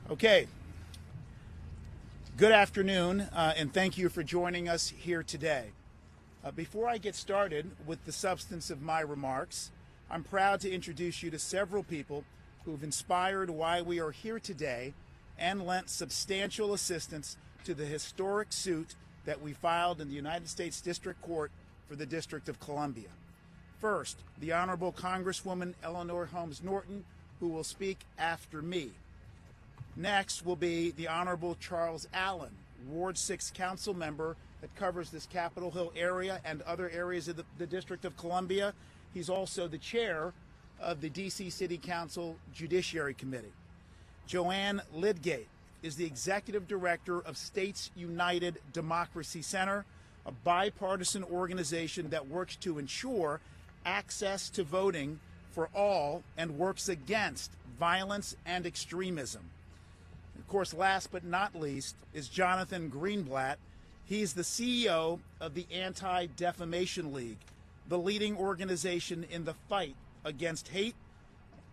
Okay. Good afternoon, and thank you for joining us here today. Before I get started with the substance of my remarks, I'm proud to introduce you to several people who've inspired why we are here today and lent substantial assistance to the historic suit that we filed in the United States District Court for the District of Columbia. First, the Honorable Congresswoman Eleanor Holmes Norton, who will speak after me. Next will be the Honorable Charles Allen, Ward 6 Council member that covers this Capitol Hill area and other areas of the District of Columbia. He's also the chair of the D.C. City Council Judiciary Committee. Joanne Lidgate is the executive director of States United Democracy Center, a bipartisan organization that works to ensure access to voting for all and works against violence and extremism. Of course, last but not least is Jonathan Greenblatt. He's the CEO of the Anti-Defamation League, the leading organization in the fight against hate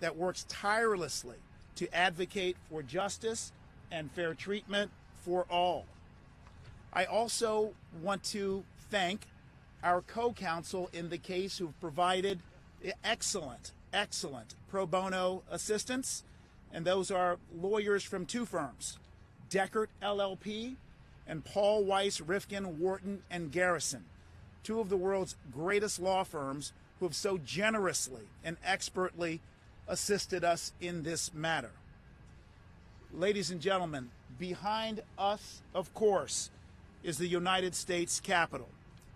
that works tirelessly to advocate for justice and fair treatment for all. I also want to thank our co-counsel in the case who've provided excellent pro bono assistance, and those are lawyers from two firms, Deckert LLP and Paul Weiss Rifkin Wharton and Garrison, two of the world's greatest law firms who have so generously and expertly assisted us in this matter. Ladies and gentlemen, behind us, of course, is the United States Capitol,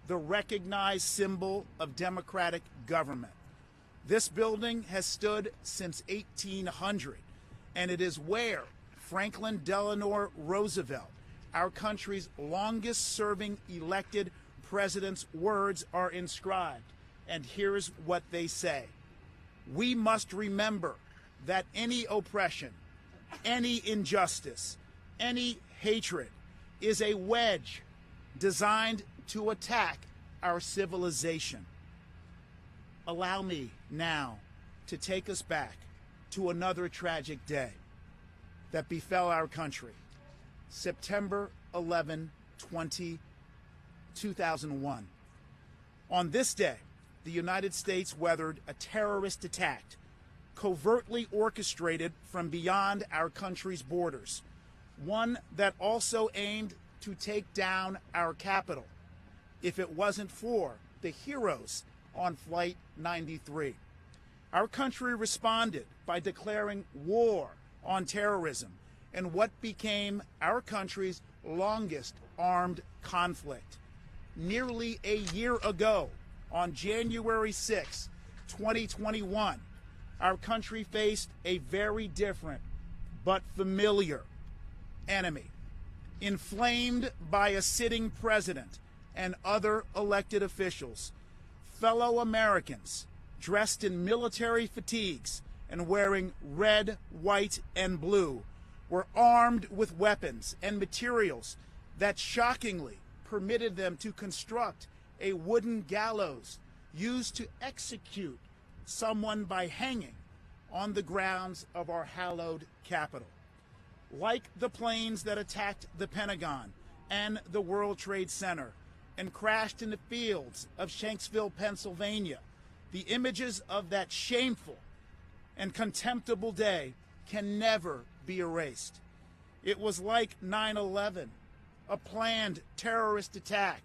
the recognized symbol of democratic government. This building has stood since 1800, and it is where Franklin Delano Roosevelt, our country's longest-serving elected president's words are inscribed. And here's what they say: "We must remember that any oppression, any injustice, any hatred is a wedge designed to attack our civilization." Allow me now to take us back to another tragic day that befell our country, September 11, 2001. On this day, the United States weathered a terrorist attack covertly orchestrated from beyond our country's borders, one that also aimed to take down our capital if it wasn't for the heroes on Flight 93. Our country responded by declaring war on terrorism in what became our country's longest armed conflict. Nearly a year ago, on January 6, 2021, our country faced a very different but familiar enemy, inflamed by a sitting president and other elected officials. Fellow Americans dressed in military fatigues and wearing red, white, and blue were armed with weapons and materials that shockingly permitted them to construct a wooden gallows used to execute someone by hanging on the grounds of our hallowed Capitol. Like the planes that attacked the Pentagon and the World Trade Center and crashed in the fields of Shanksville, Pennsylvania, the images of that shameful and contemptible day can never be erased. It was like 9/11, a planned terrorist attack,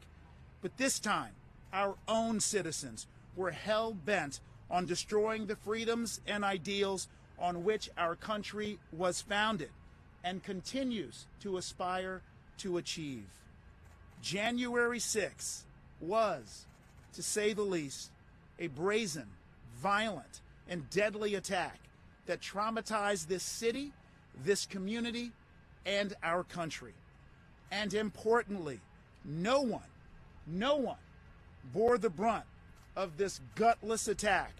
but this time our own citizens were hell-bent on destroying the freedoms and ideals on which our country was founded and continues to aspire to achieve. January 6th was, to say the least, a brazen, violent, and deadly attack that traumatized this city, this community, and our country. And importantly, no one bore the brunt of this gutless attack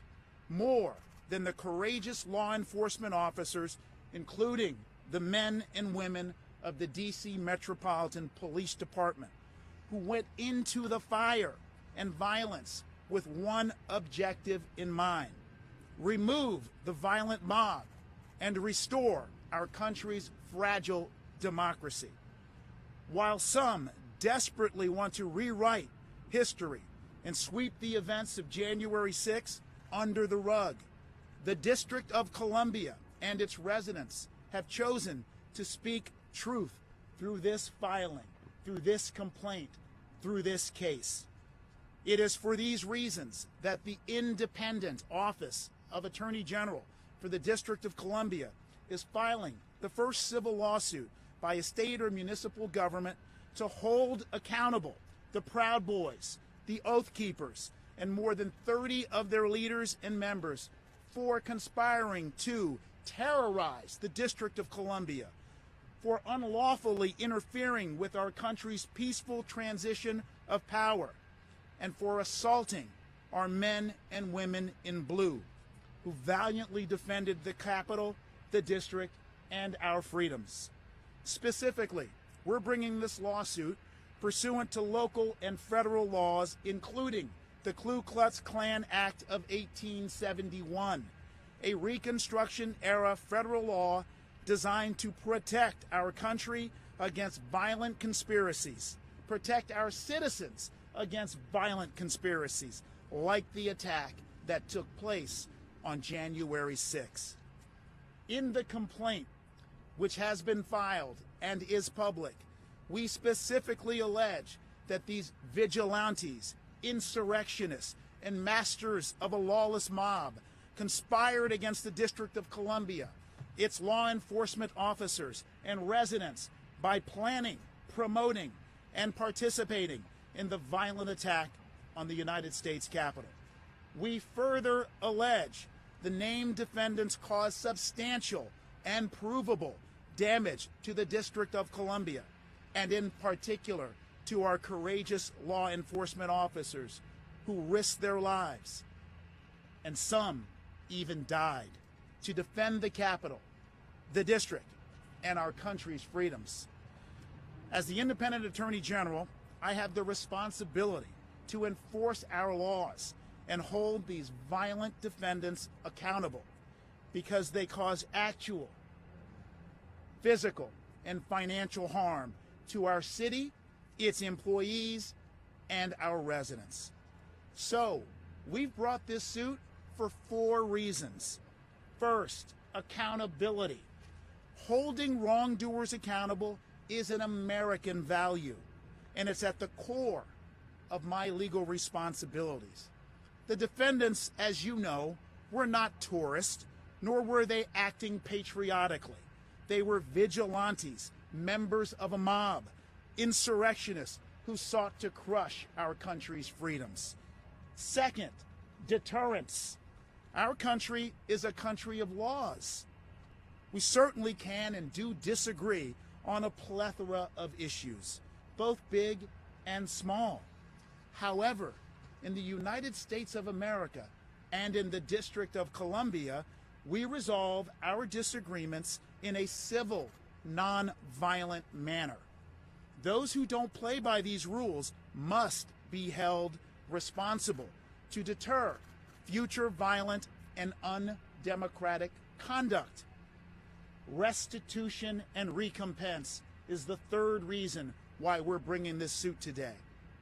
more than the courageous law enforcement officers, including the men and women of the D.C. Metropolitan Police Department, who went into the fire and violence with one objective in mind: remove the violent mob and restore our country's fragile democracy. While some desperately want to rewrite history and sweep the events of January 6 under the rug, the District of Columbia and its residents have chosen to speak truth through this filing, through this complaint, through this case. It is for these reasons that the independent Office of Attorney General for the District of Columbia is filing the first civil lawsuit by a state or municipal government to hold accountable the Proud Boys, the Oath Keepers, and more than 30 of their leaders and members for conspiring to terrorize the District of Columbia, for unlawfully interfering with our country's peaceful transition of power, and for assaulting our men and women in blue who valiantly defended the Capitol, the district, and our freedoms. Specifically, we're bringing this lawsuit pursuant to local and federal laws, including the Ku Klux Klan Act of 1871, a Reconstruction-era federal law designed to protect our country against violent conspiracies, protect our citizens against violent conspiracies, like the attack that took place on January 6. In the complaint, which has been filed and is public, we specifically allege that these vigilantes, insurrectionists, and masters of a lawless mob conspired against the District of Columbia, its law enforcement officers and residents by planning, promoting, and participating in the violent attack on the United States Capitol. We further allege the named defendants caused substantial and provable damage to the District of Columbia, and in particular to our courageous law enforcement officers who risked their lives, and some even died, to defend the Capitol, the district, and our country's freedoms. As the independent Attorney General, I have the responsibility to enforce our laws and hold these violent defendants accountable because they cause actual physical and financial harm to our city, its employees, and our residents. So, we've brought this suit for 4 reasons. First, accountability. Holding wrongdoers accountable is an American value, and it's at the core of my legal responsibilities. The defendants, as you know, were not tourists, nor were they acting patriotically. They were vigilantes, members of a mob, insurrectionists who sought to crush our country's freedoms. Second, deterrence. Our country is a country of laws. We certainly can and do disagree on a plethora of issues, both big and small. However, in the United States of America and in the District of Columbia, we resolve our disagreements in a civil, non-violent manner. Those who don't play by these rules must be held responsible to deter future violent and undemocratic conduct. Restitution and recompense is the third reason why we're bringing this suit today.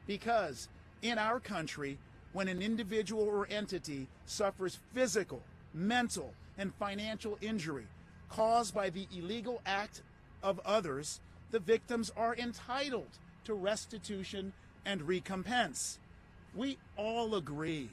Because in our country, when an individual or entity suffers physical, mental, and financial injury caused by the illegal act of others, the victims are entitled to restitution and recompense. We all agree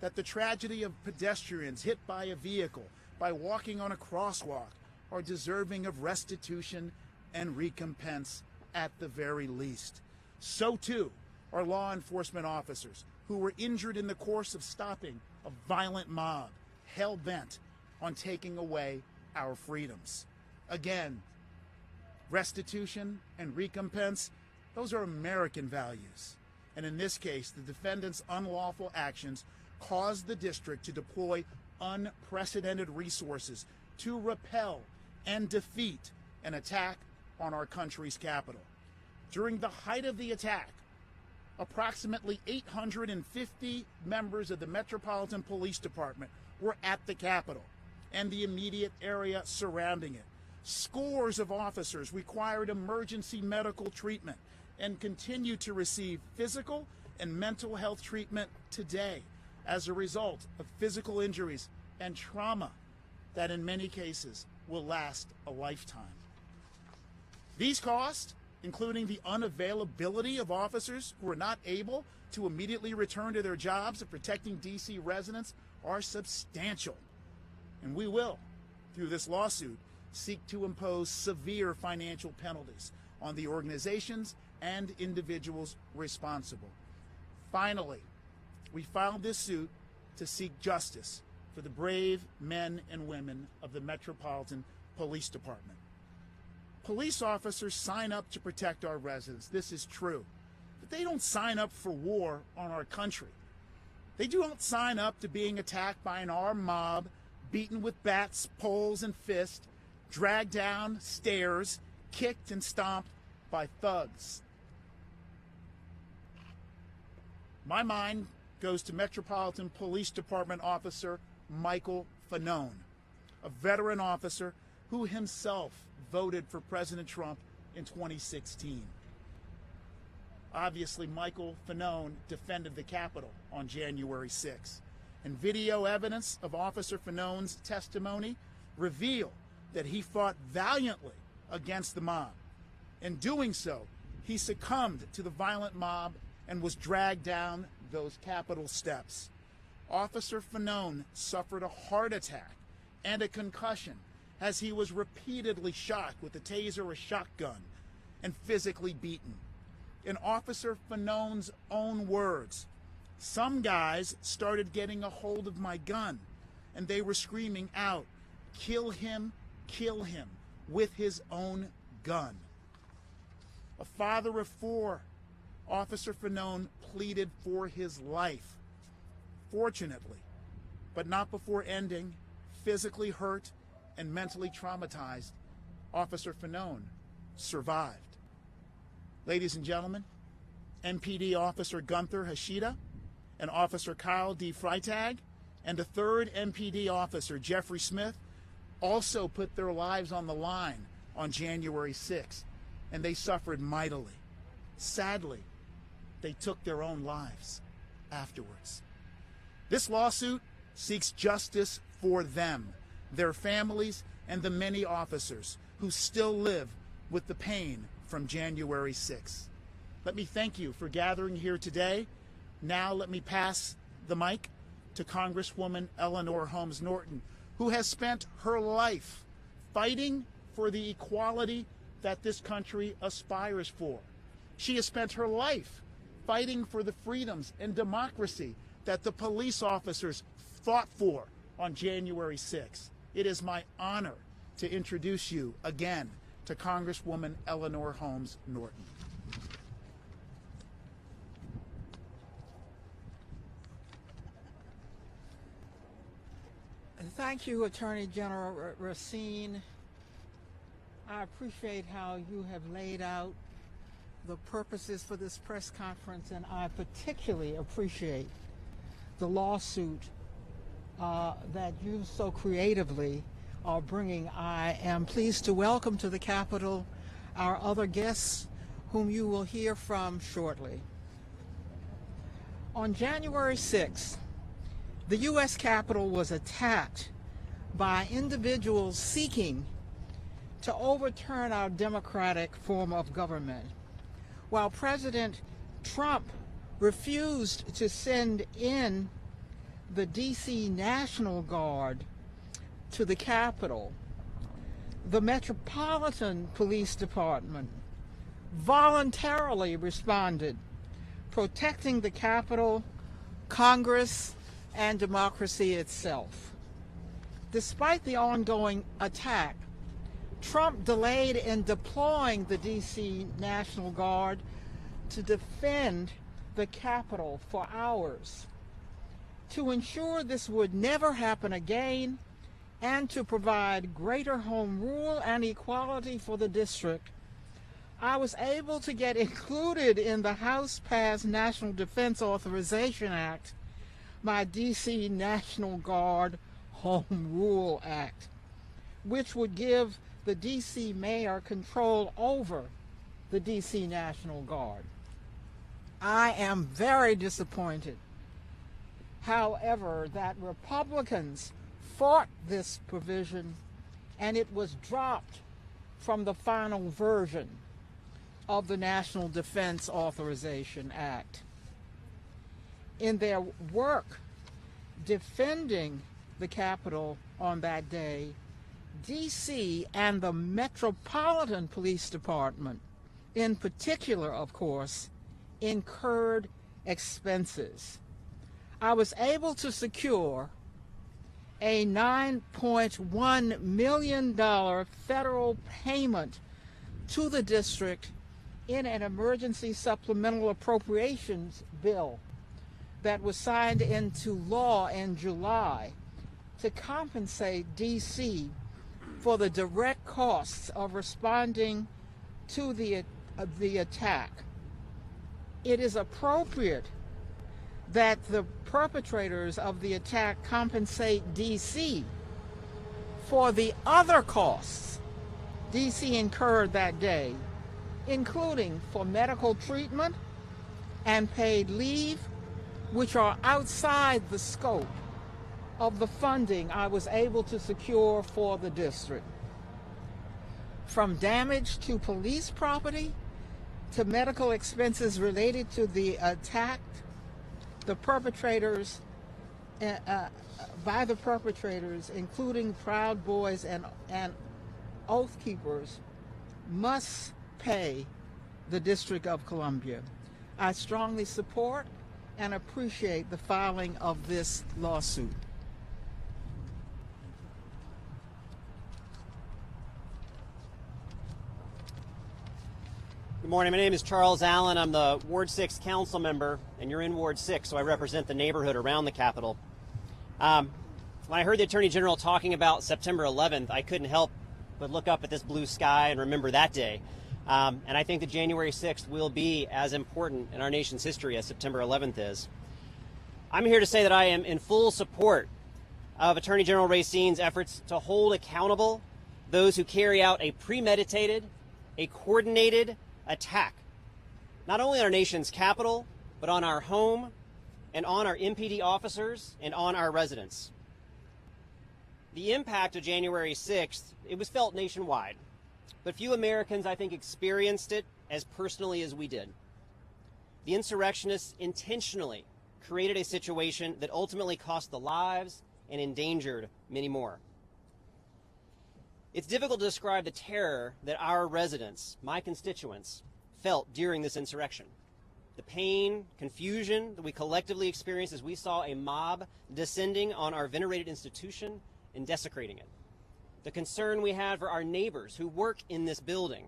that the tragedy of pedestrians hit by a vehicle by walking on a crosswalk are deserving of restitution and recompense at the very least. So too are law enforcement officers who were injured in the course of stopping a violent mob hell-bent on taking away our freedoms. Again, restitution and recompense, those are American values. And in this case, the defendants' unlawful actions caused the district to deploy unprecedented resources to repel and defeat an attack on our country's capital. During the height of the attack, approximately 850 members of the Metropolitan Police Department were at the Capitol. and the immediate area surrounding it. Scores of officers required emergency medical treatment and continue to receive physical and mental health treatment today as a result of physical injuries and trauma that in many cases will last a lifetime. These costs, including the unavailability of officers who are not able to immediately return to their jobs of protecting D.C. residents, are substantial. And we will, through this lawsuit, seek to impose severe financial penalties on the organizations and individuals responsible. Finally, we filed this suit to seek justice for the brave men and women of the Metropolitan Police Department. Police officers sign up to protect our residents. This is true. But they don't sign up for war on our country. They don't sign up to being attacked by an armed mob, beaten with bats, poles, and fists, dragged down stairs, kicked and stomped by thugs. My mind goes to Metropolitan Police Department Officer Michael Fanone, a veteran officer who himself voted for President Trump in 2016. Obviously, Michael Fanone defended the Capitol on January 6th, and video evidence of Officer Fanone's testimony reveal that he fought valiantly against the mob. In doing so, he succumbed to the violent mob and was dragged down those Capitol steps. Officer Fanone suffered a heart attack and a concussion as he was repeatedly shot with a taser or shotgun and physically beaten. In Officer Fanone's own words, "Some guys started getting a hold of my gun and they were screaming out, 'Kill him, kill him,' with his own gun." A father of four, Officer Fanone pleaded for his life. Fortunately, but not before ending, physically hurt and mentally traumatized, Officer Fanone survived. Ladies and gentlemen, MPD Officer Gunther Hashida and Officer Kyle D. Freitag and a third MPD officer, Jeffrey Smith, also put their lives on the line on January 6th, and they suffered mightily. Sadly, they took their own lives afterwards. This lawsuit seeks justice for them, their families, and the many officers who still live with the pain from January 6th. Let me thank you for gathering here today. Now let me pass the mic to Congresswoman Eleanor Holmes Norton, who has spent her life fighting for the equality that this country aspires for. She has spent her life fighting for the freedoms and democracy that the police officers fought for on January 6th. It is my honor to introduce you again to Congresswoman Eleanor Holmes Norton. Thank you, Attorney General Racine. I appreciate how you have laid out the purposes for this press conference, and I particularly appreciate the lawsuit that you so creatively are bringing. I am pleased to welcome to the Capitol our other guests, whom you will hear from shortly. On January 6th, the U.S. Capitol was attacked by individuals seeking to overturn our democratic form of government. While President Trump refused to send in the D.C. National Guard to the Capitol, the Metropolitan Police Department voluntarily responded, protecting the Capitol, Congress, and democracy itself. Despite the ongoing attack, Trump delayed in deploying the D.C. National Guard to defend the Capitol for hours. To ensure this would never happen again and to provide greater home rule and equality for the district, I was able to get included in the House-passed National Defense Authorization Act my D.C. National Guard Home Rule Act, which would give the D.C. mayor control over the D.C. National Guard. I am very disappointed, however, that Republicans fought this provision and it was dropped from the final version of the National Defense Authorization Act. In their work defending the Capitol on that day, D.C. and the Metropolitan Police Department, in particular, of course, incurred expenses. I was able to secure a $9.1 million federal payment to the district in an emergency supplemental appropriations bill that was signed into law in July to compensate D.C. for the direct costs of responding to the attack. It is appropriate that the perpetrators of the attack compensate D.C. for the other costs D.C. incurred that day, including for medical treatment and paid leave, which are outside the scope of the funding I was able to secure for the district. From damage to police property to medical expenses related to the attack, the perpetrators, by the perpetrators, including Proud Boys and Oath Keepers, must pay the District of Columbia. I strongly support and appreciate the filing of this lawsuit. Good morning. My name is Charles Allen. I'm the Ward 6 council member, and you're in Ward 6, so I represent the neighborhood around the Capitol. When I heard the Attorney General talking about September 11th, I couldn't help but look up at this blue sky and remember that day. And I think that January 6th will be as important in our nation's history as September 11th is. I'm here to say that I am in full support of Attorney General Racine's efforts to hold accountable those who carry out a premeditated, a coordinated attack, not only on our nation's capital, but on our home and on our MPD officers and on our residents. The impact of January 6th, it was felt nationwide, but few Americans, I think, experienced it as personally as we did. The insurrectionists intentionally created a situation that ultimately cost the lives and endangered many more. It's difficult to describe the terror that our residents, my constituents, felt during this insurrection. The pain, confusion that we collectively experienced as we saw a mob descending on our venerated institution and desecrating it. The concern we had for our neighbors who work in this building.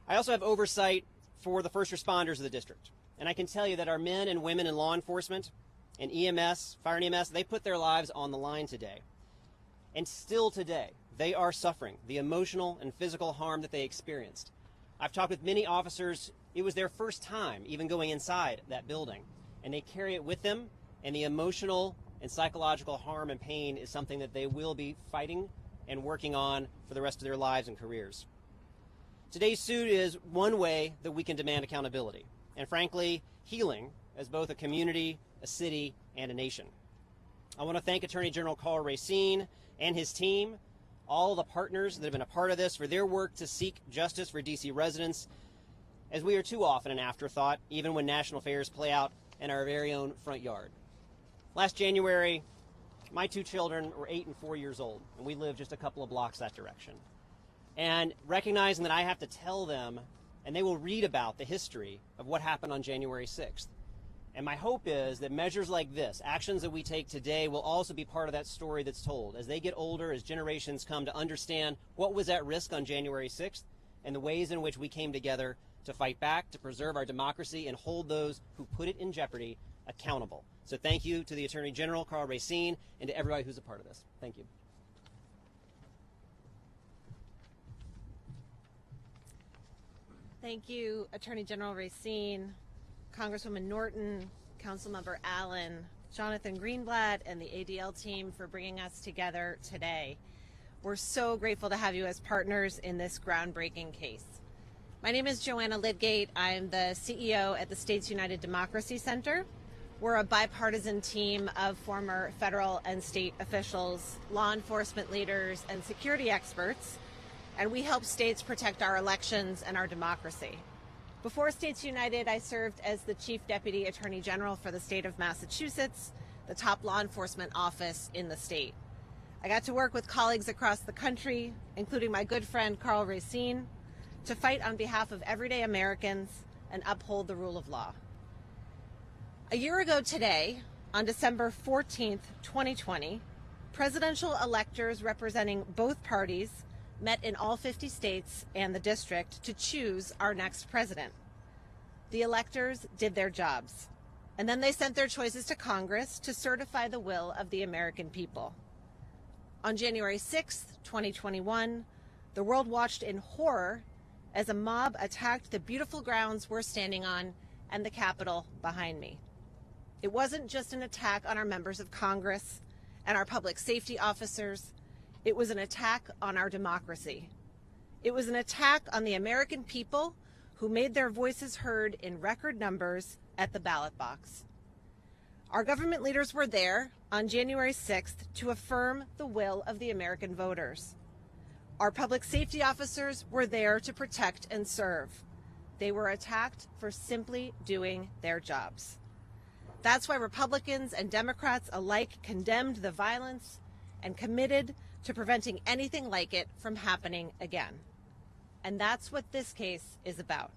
I also have oversight for the first responders of the district. And I can tell you that our men and women in law enforcement and EMS, fire and EMS, they put their lives on the line today. And still today, they are suffering the emotional and physical harm that they experienced. I've talked with many officers. It was their first time even going inside that building, and they carry it with them, and the emotional and psychological harm and pain is something that they will be fighting and working on for the rest of their lives and careers. Today's suit is one way that we can demand accountability, and frankly, healing as both a community, a city, and a nation. I want to thank Attorney General Karl A and his team, all the partners that have been a part of this, for their work to seek justice for D.C. residents, as we are too often an afterthought, even when national affairs play out in our very own front yard. Last January, my two children were 8 and 4 years old, and we lived just a couple of blocks that direction. And recognizing that I have to tell them, and they will read about the history of what happened on January 6th. And my hope is that measures like this, actions that we take today, will also be part of that story that's told. As they get older, as generations come to understand what was at risk on January 6th and the ways in which we came together to fight back, to preserve our democracy, and hold those who put it in jeopardy accountable. So thank you to the Attorney General, Karl Racine, and to everybody who's a part of this. Thank you. Thank you, Attorney General Racine, Congresswoman Norton, Councilmember Allen, Jonathan Greenblatt and the ADL team for bringing us together today. We're so grateful to have you as partners in this groundbreaking case. My name is Joanna Lidgate. I'm the CEO at the States United Democracy Center. We're a bipartisan team of former federal and state officials, law enforcement leaders, and security experts, and we help states protect our elections and our democracy. Before States United, I served as the Chief Deputy Attorney General for the state of Massachusetts, the top law enforcement office in the state. I got to work with colleagues across the country, including my good friend Karl Racine, to fight on behalf of everyday Americans and uphold the rule of law. A year ago today, on December 14th, 2020, presidential electors representing both parties met in all 50 states and the district to choose our next president. The electors did their jobs, and then they sent their choices to Congress to certify the will of the American people. On January 6th, 2021, the world watched in horror as a mob attacked the beautiful grounds we're standing on and the Capitol behind me. It wasn't just an attack on our members of Congress and our public safety officers. It was an attack on our democracy. It was an attack on the American people who made their voices heard in record numbers at the ballot box. Our government leaders were there on January 6th to affirm the will of the American voters. Our public safety officers were there to protect and serve. They were attacked for simply doing their jobs. That's why Republicans and Democrats alike condemned the violence and committed to preventing anything like it from happening again. And that's what this case is about.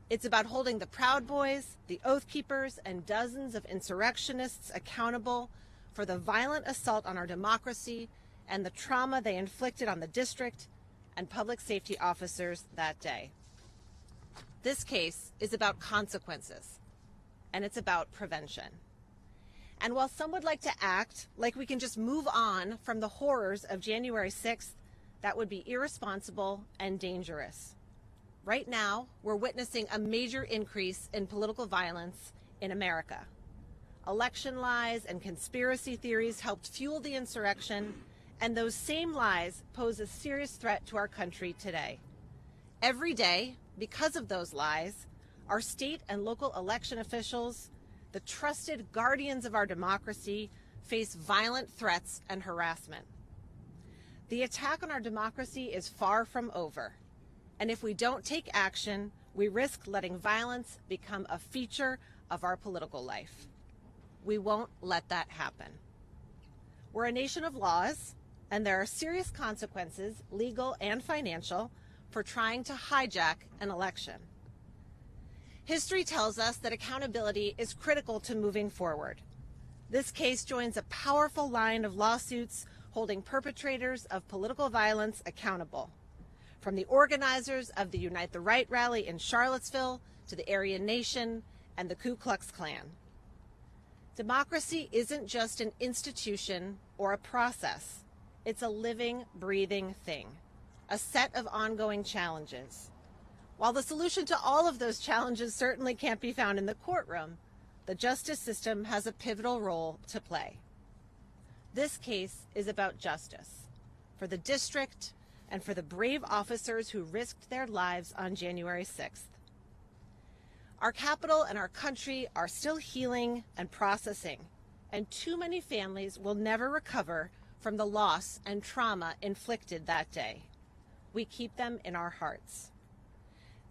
It's about holding the Proud Boys, the Oath Keepers, and dozens of insurrectionists accountable for the violent assault on our democracy and the trauma they inflicted on the district and public safety officers that day. This case is about consequences, and it's about prevention. And while some would like to act like we can just move on from the horrors of January 6th, that would be irresponsible and dangerous. Right now, we're witnessing a major increase in political violence in America. Election lies and conspiracy theories helped fuel the insurrection, and those same lies pose a serious threat to our country today. Every day, because of those lies, our state and local election officials, the trusted guardians of our democracy, face violent threats and harassment. The attack on our democracy is far from over, and if we don't take action, we risk letting violence become a feature of our political life. We won't let that happen. We're a nation of laws, and there are serious consequences, legal and financial, for trying to hijack an election. History tells us that accountability is critical to moving forward. This case joins a powerful line of lawsuits holding perpetrators of political violence accountable, from the organizers of the Unite the Right rally in Charlottesville to the Aryan Nation and the Ku Klux Klan. Democracy isn't just an institution or a process. It's a living, breathing thing, a set of ongoing challenges. While the solution to all of those challenges certainly can't be found in the courtroom, the justice system has a pivotal role to play. This case is about justice for the district and for the brave officers who risked their lives on January 6th. Our capital and our country are still healing and processing, and too many families will never recover from the loss and trauma inflicted that day. We keep them in our hearts.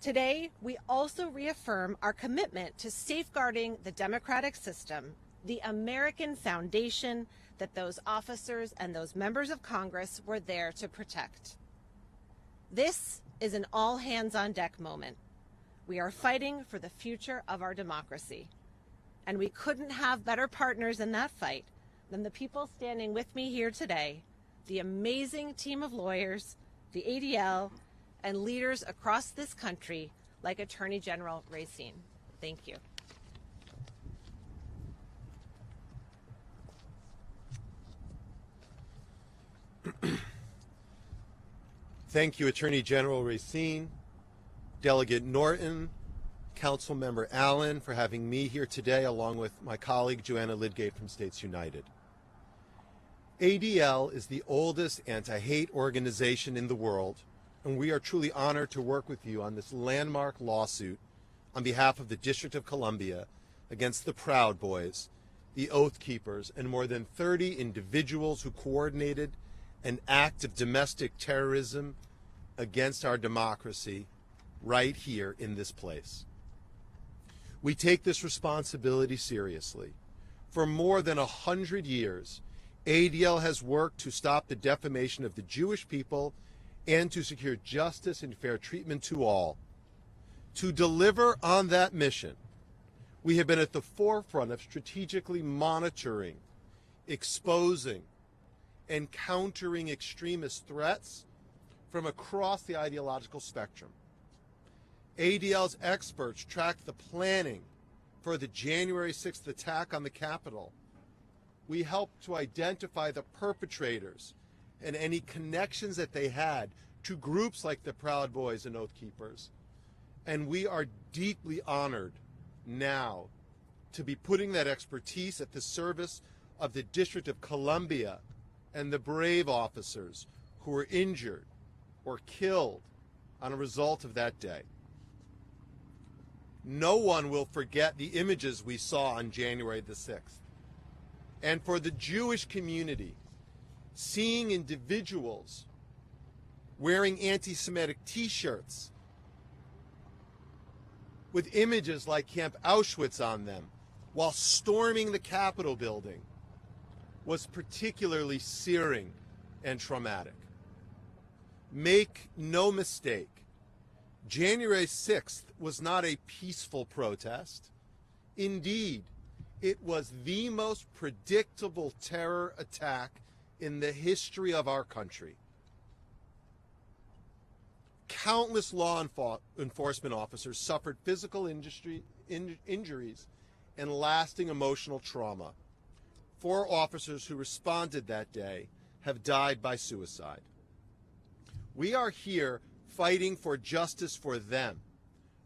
Today, we also reaffirm our commitment to safeguarding the democratic system, the American foundation that those officers and those members of Congress were there to protect. This is an all-hands-on-deck moment. We are fighting for the future of our democracy, and we couldn't have better partners in that fight than the people standing with me here today, the amazing team of lawyers, the ADL, and leaders across this country like Attorney General Racine. Thank you. Thank you, Attorney General Racine, Delegate Norton, Councilmember Allen for having me here today, along with my colleague Joanna Lidgate from States United. ADL is the oldest anti-hate organization in the world, and we are truly honored to work with you on this landmark lawsuit on behalf of the District of Columbia against the Proud Boys, the Oath Keepers, and more than 30 individuals who coordinated an act of domestic terrorism against our democracy right here in this place. We take this responsibility seriously. For more than 100 years, ADL has worked to stop the defamation of the Jewish people and to secure justice and fair treatment to all. To deliver on that mission, we have been at the forefront of strategically monitoring, exposing, and countering extremist threats from across the ideological spectrum. ADL's experts tracked the planning for the January 6th attack on the Capitol. We helped to identify the perpetrators and any connections that they had to groups like the Proud Boys and Oath Keepers. And we are deeply honored now to be putting that expertise at the service of the District of Columbia and the brave officers who were injured or killed on a result of that day. No one will forget the images we saw on January the 6th. And for the Jewish community, seeing individuals wearing anti-Semitic t-shirts with images like Camp Auschwitz on them while storming the Capitol building was particularly searing and traumatic. Make no mistake, January 6th was not a peaceful protest. Indeed, it was the most predictable terror attack in the history of our country. Countless law enforcement officers suffered physical injuries and lasting emotional trauma. 4 officers who responded that day have died by suicide. We are here fighting for justice for them,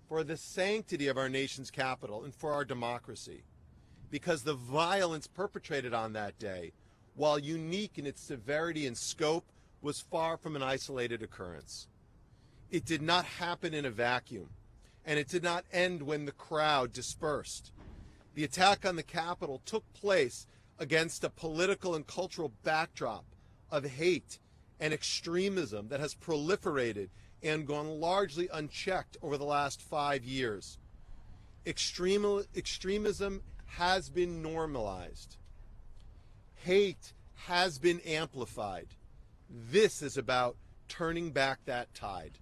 for the sanctity of our nation's capital, and for our democracy, because the violence perpetrated on that day, while unique in its severity and scope, was far from an isolated occurrence. It did not happen in a vacuum, and it did not end when the crowd dispersed. The attack on the Capitol took place against a political and cultural backdrop of hate and extremism that has proliferated and gone largely unchecked over the last 5 years. Extremism has been normalized. Hate has been amplified. This is about turning back that tide.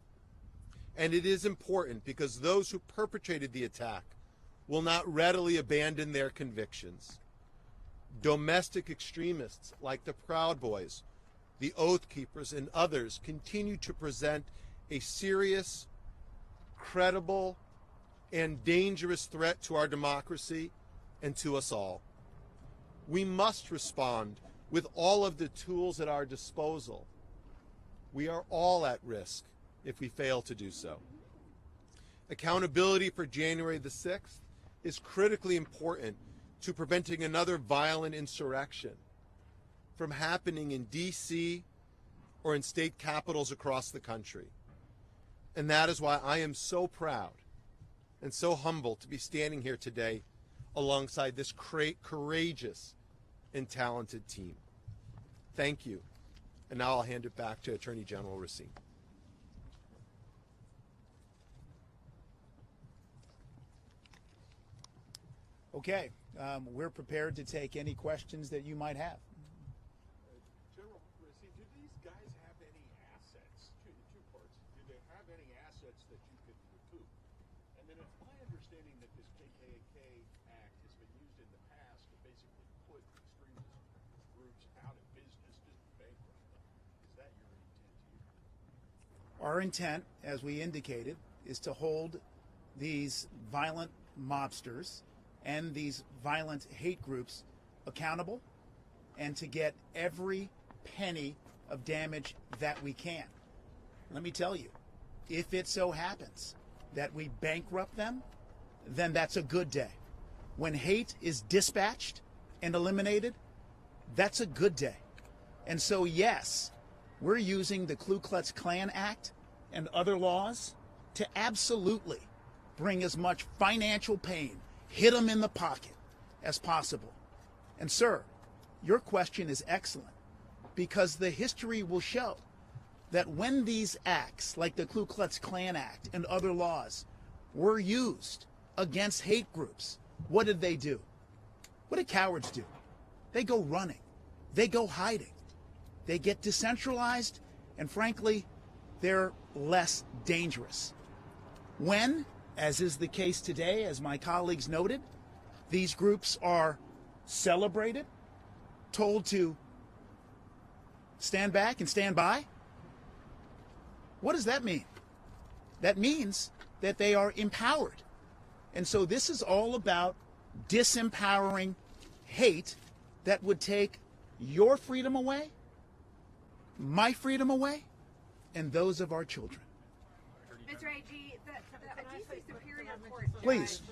And it is important because those who perpetrated the attack will not readily abandon their convictions. Domestic extremists like the Proud Boys, the Oath Keepers, and others continue to present a serious, credible, and dangerous threat to our democracy and to us all. We must respond with all of the tools at our disposal. We are all at risk if we fail to do so. Accountability for January the 6th is critically important to preventing another violent insurrection from happening in D.C. or in state capitals across the country. And that is why I am so proud and so humbled to be standing here today alongside this courageous and talented team. Thank you. And now I'll hand it back to Attorney General Racine. Okay, we're prepared to take any questions that you might have. General Racine, do these guys have any assets? Two parts. Do they have any assets that you could recoup? And then it's my understanding that this KKK Act has been used in the past to basically put extremist groups out of business, just bankrupt them. Is that your intent here? Our intent, as we indicated, is to hold these violent mobsters and these violent hate groups accountable and to get every penny of damage that we can. Let me tell you, if it so happens that we bankrupt them, then that's a good day. When hate is dispatched and eliminated, that's a good day. And so, yes, we're using the Ku Klux Klan Act and other laws to absolutely bring as much financial pain, hit them in the pocket as possible. And sir, your question is excellent, because the history will show that when these acts, like the Ku Klux Klan Act and other laws, were used against hate groups, what did they do? What did cowards do? They go running. They go hiding. They get decentralized, and frankly, they're less dangerous. When, as is the case today, as my colleagues noted, these groups are celebrated, told to stand back and stand by, what does that mean? That means that they are empowered. And so this is all about disempowering hate that would take your freedom away, my freedom away, and those of our children. Mr. AG, the DC Superior Court judge. Please,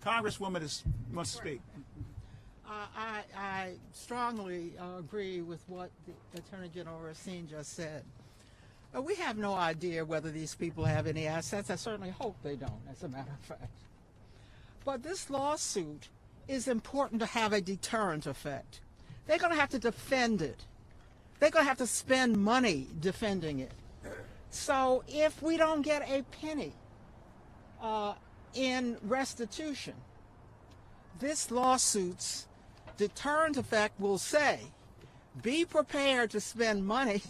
Congresswoman wants to speak. I strongly agree with what the Attorney General Racine just said. We have no idea whether these people have any assets. I certainly hope they don't, as a matter of fact. But this lawsuit is important to have a deterrent effect. They're going to have to defend it. They're going to have to spend money defending it. So if we don't get a penny in restitution, this lawsuit's deterrent effect will say, be prepared to spend money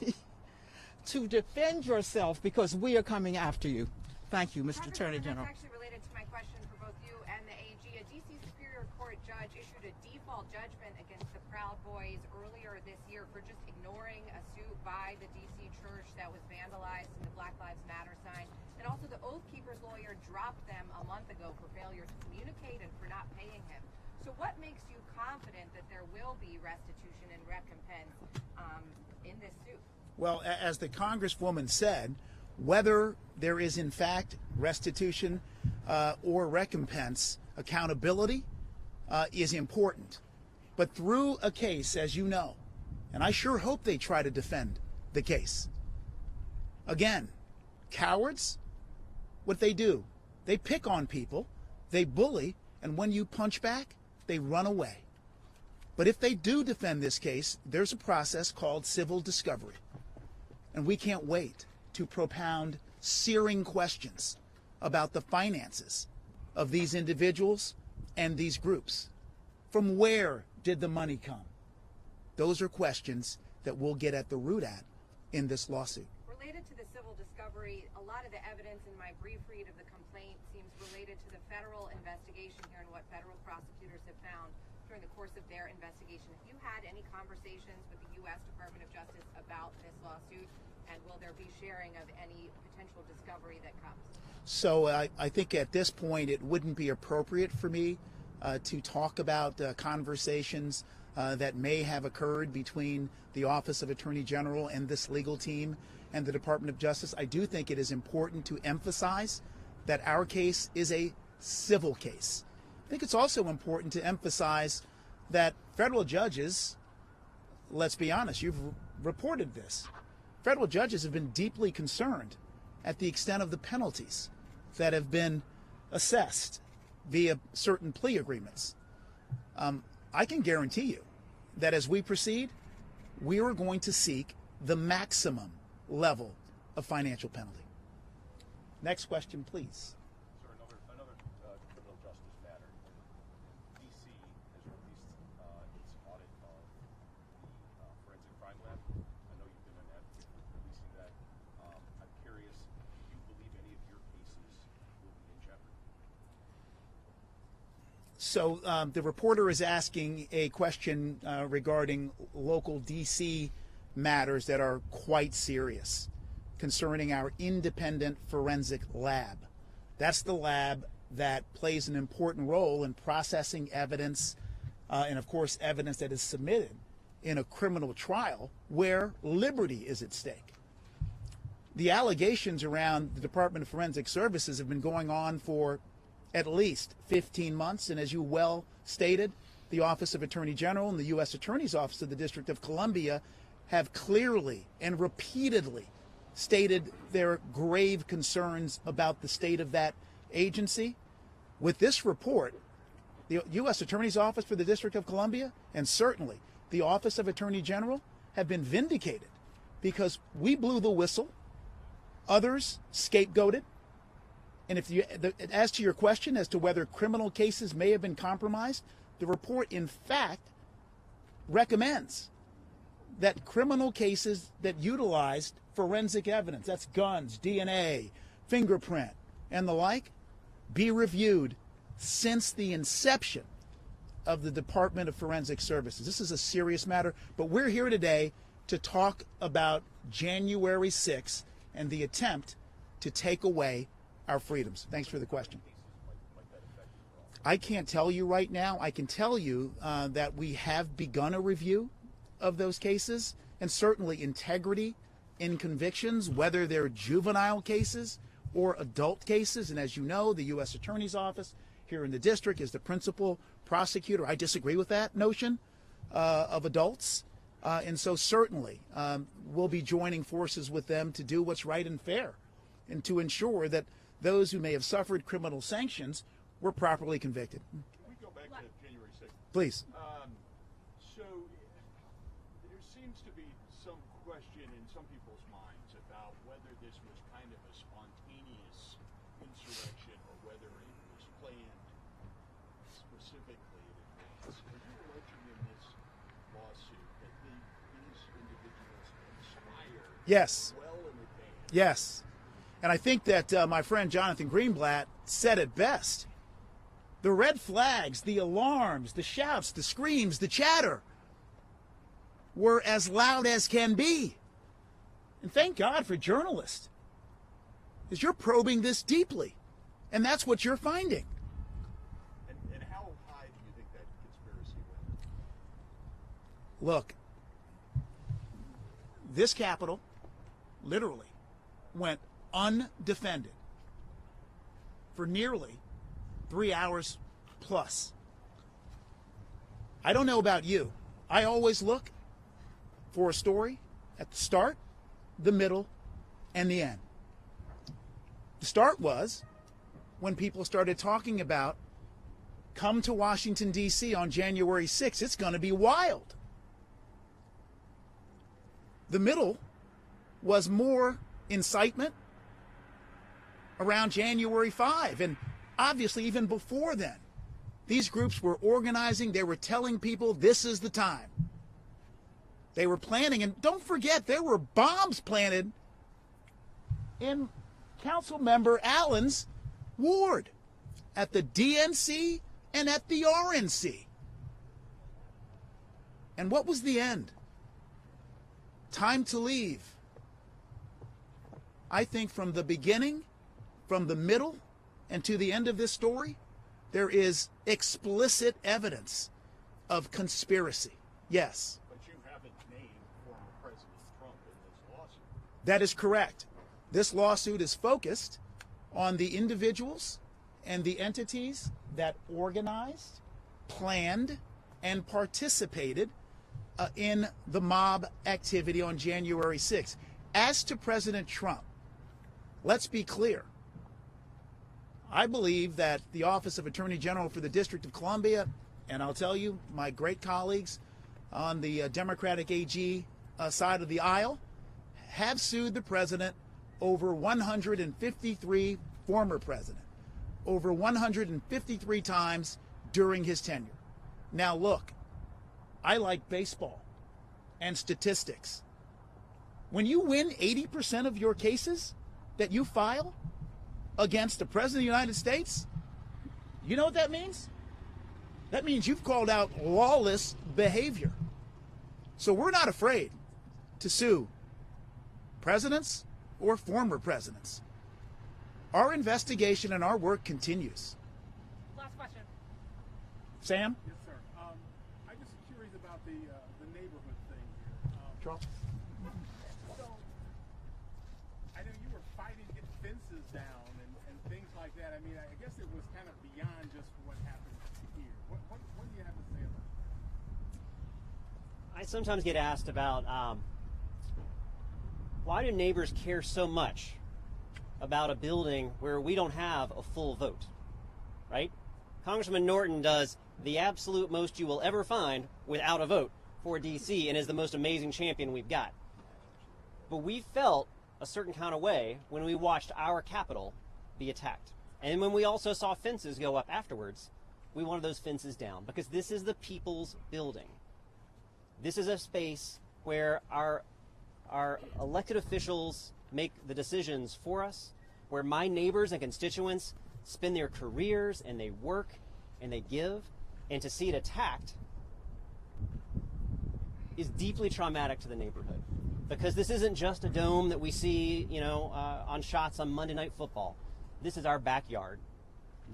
to defend yourself, because we are coming after you. Thank you, Mr. Attorney General. That's actually related to my question for both you and the AG. A DC Superior Court judge issued a default judgment against the Proud Boys earlier this year for just ignoring a suit by the DC church that was vandalized in the Black Lives Matter sign. And also the Oath Keepers lawyer dropped them a month ago for failure to communicate and for not paying him. So what makes you confident that there will be restitution and recompense in this suit? Well, as the Congresswoman said, whether there is in fact restitution or recompense, accountability is important. But through a case, as you know, and I sure hope they try to defend the case. Again, cowards, what they do, they pick on people, they bully, and when you punch back, they run away. But if they do defend this case, there's a process called civil discovery. And we can't wait to propound searing questions about the finances of these individuals and these groups. From where did the money come? Those are questions that we'll get at the root at in this lawsuit. Related to the civil discovery, a lot of the evidence in my brief read of the complaint seems related to the federal investigation here and what federal prosecutors have found during the course of their investigation. Have you had any conversations with the U.S. Department of Justice about this lawsuit, and will there be sharing of any potential discovery that comes? So I think at this point it wouldn't be appropriate for me to talk about conversations that may have occurred between the Office of Attorney General and this legal team and the Department of Justice. I do think it is important to emphasize that our case is a civil case. I think it's also important to emphasize that federal judges, let's be honest, you've reported this, federal judges have been deeply concerned at the extent of the penalties that have been assessed via certain plea agreements. I can guarantee you that as we proceed, we are going to seek the maximum level of financial penalty. Next question, please. Sir, another criminal justice matter. DC has released its audit of the forensic crime lab. I know you've been an advocate for releasing that. I'm curious, do you believe any of your cases will be in jeopardy? So the reporter is asking a question regarding local DC matters that are quite serious concerning our independent forensic lab. That's the lab that plays an important role in processing evidence and, of course, evidence that is submitted in a criminal trial where liberty is at stake. The allegations around the Department of Forensic Services have been going on for at least 15 months. And as you well stated, the Office of Attorney General and the U.S. Attorney's Office of the District of Columbia have clearly and repeatedly stated their grave concerns about the state of that agency. With this report, the U.S. Attorney's Office for the District of Columbia and certainly the Office of Attorney General have been vindicated because we blew the whistle, others scapegoated. And as to your question as to whether criminal cases may have been compromised, the report, in fact, recommends that criminal cases that utilized forensic evidence, that's guns, DNA, fingerprint, and the like, be reviewed since the inception of the Department of Forensic Services. This is a serious matter, but we're here today to talk about January 6th and the attempt to take away our freedoms. Thanks for the question. I can't tell you right now. I can tell you that we have begun a review of those cases, and certainly integrity in convictions, whether they're juvenile cases or adult cases. And as you know, the U.S. Attorney's Office here in the district is the principal prosecutor. I disagree with that notion of adults. And so certainly we'll be joining forces with them to do what's right and fair and to ensure that those who may have suffered criminal sanctions were properly convicted. Can we go back to January 6th? Please. So there seems to be some question in some people's minds about whether this was kind of a spontaneous insurrection or whether it was planned specifically in advance. Are you alleging in this lawsuit that these individuals conspired Yes. well in advance? Yes. And I think that my friend Jonathan Greenblatt said it best. The red flags, the alarms, the shouts, the screams, the chatter were as loud as can be. And thank God for journalists, because you're probing this deeply. And that's what you're finding. And how high do you think that conspiracy went? Look, this Capitol literally went undefended for nearly 3 hours plus. I don't know about you. I always look for a story at the start, the middle, and the end. The start was when people started talking about come to Washington, D.C. on January 6th. It's going to be wild. The middle was more incitement around January 5, and obviously even before then. These groups were organizing. They were telling people this is the time. They were planning, and don't forget, there were bombs planted in Council Member Allen's ward at the DNC and at the RNC. And what was the end? Time to leave. I think from the beginning, from the middle, and to the end of this story, there is explicit evidence of conspiracy. Yes. But you haven't named former President Trump in this lawsuit. That is correct. This lawsuit is focused on the individuals and the entities that organized, planned, and participated in the mob activity on January 6th. As to President Trump, let's be clear. I believe that the Office of Attorney General for the District of Columbia, and I'll tell you, my great colleagues on the Democratic AG side of the aisle, have sued the president over 153, former president, over 153 times during his tenure. Now look, I like baseball and statistics. When you win 80% of your cases that you file against the President of the United States, you know what that means? That means you've called out lawless behavior. So we're not afraid to sue presidents or former presidents. Our investigation and our work continues. Last question. Sam? Yes, sir. I'm just curious about the neighborhood thing here. Charles? So, I know you were fighting to get fences down and things like like that, I mean, I guess it was kind of beyond just what happened here. What do you have to say about that? I sometimes get asked about why do neighbors care so much about a building where we don't have a full vote, right? Congressman Norton does the absolute most you will ever find without a vote for D.C. and is the most amazing champion we've got. But we felt a certain kind of way when we watched our Capitol be attacked. And when we also saw fences go up afterwards, we wanted those fences down because this is the people's building. This is a space where our elected officials make the decisions for us, where my neighbors and constituents spend their careers and they work and they give, and to see it attacked is deeply traumatic to the neighborhood. Because this isn't just a dome that we see, on shots on Monday Night Football. This is our backyard.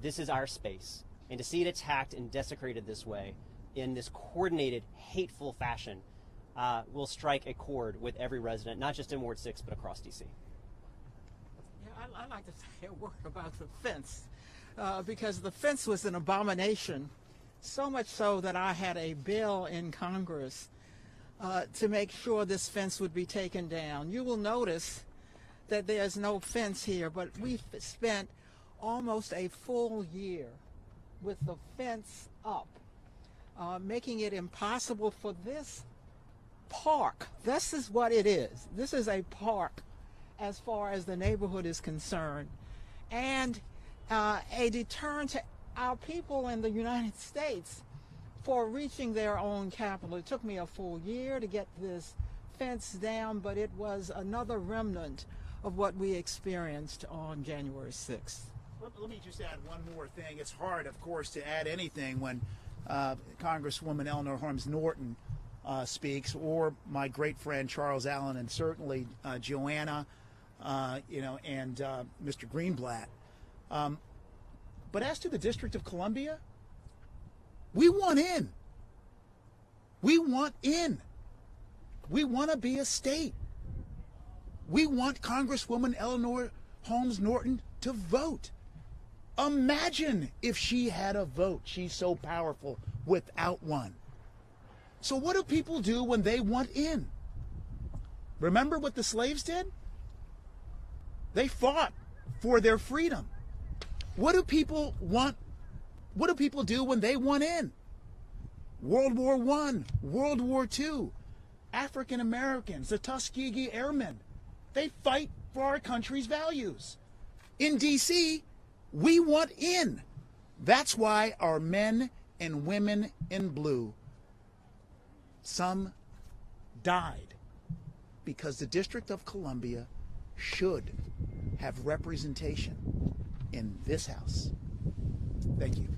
This is our space. And to see it attacked and desecrated this way, in this coordinated, hateful fashion, will strike a chord with every resident, not just in Ward 6, but across D.C. Yeah, I'd like to say a word about the fence, because the fence was an abomination, so much so that I had a bill in Congress to make sure this fence would be taken down. You will notice that there's no fence here, but we've spent almost a full year with the fence up, making it impossible for this park. This is what it is. This is a park as far as the neighborhood is concerned, and a deterrent to our people in the United States for reaching their own capital. It took me a full year to get this fence down, but it was another remnant of what we experienced on January 6th. Let me just add one more thing. It's hard, of course, to add anything when Congresswoman Eleanor Holmes Norton speaks, or my great friend Charles Allen, and certainly Joanna, and Mr. Greenblatt. But as to the District of Columbia, we want in. We want in. We want to be a state. We want Congresswoman Eleanor Holmes Norton to vote. Imagine if she had a vote. She's so powerful without one. So what do people do when they want in? Remember what the slaves did? They fought for their freedom. What do people want? What do people do when they want in? World War I, World War II, African Americans, the Tuskegee Airmen, they fight for our country's values. In D.C., we want in. That's why our men and women in blue, some died, because the District of Columbia should have representation in this House. Thank you.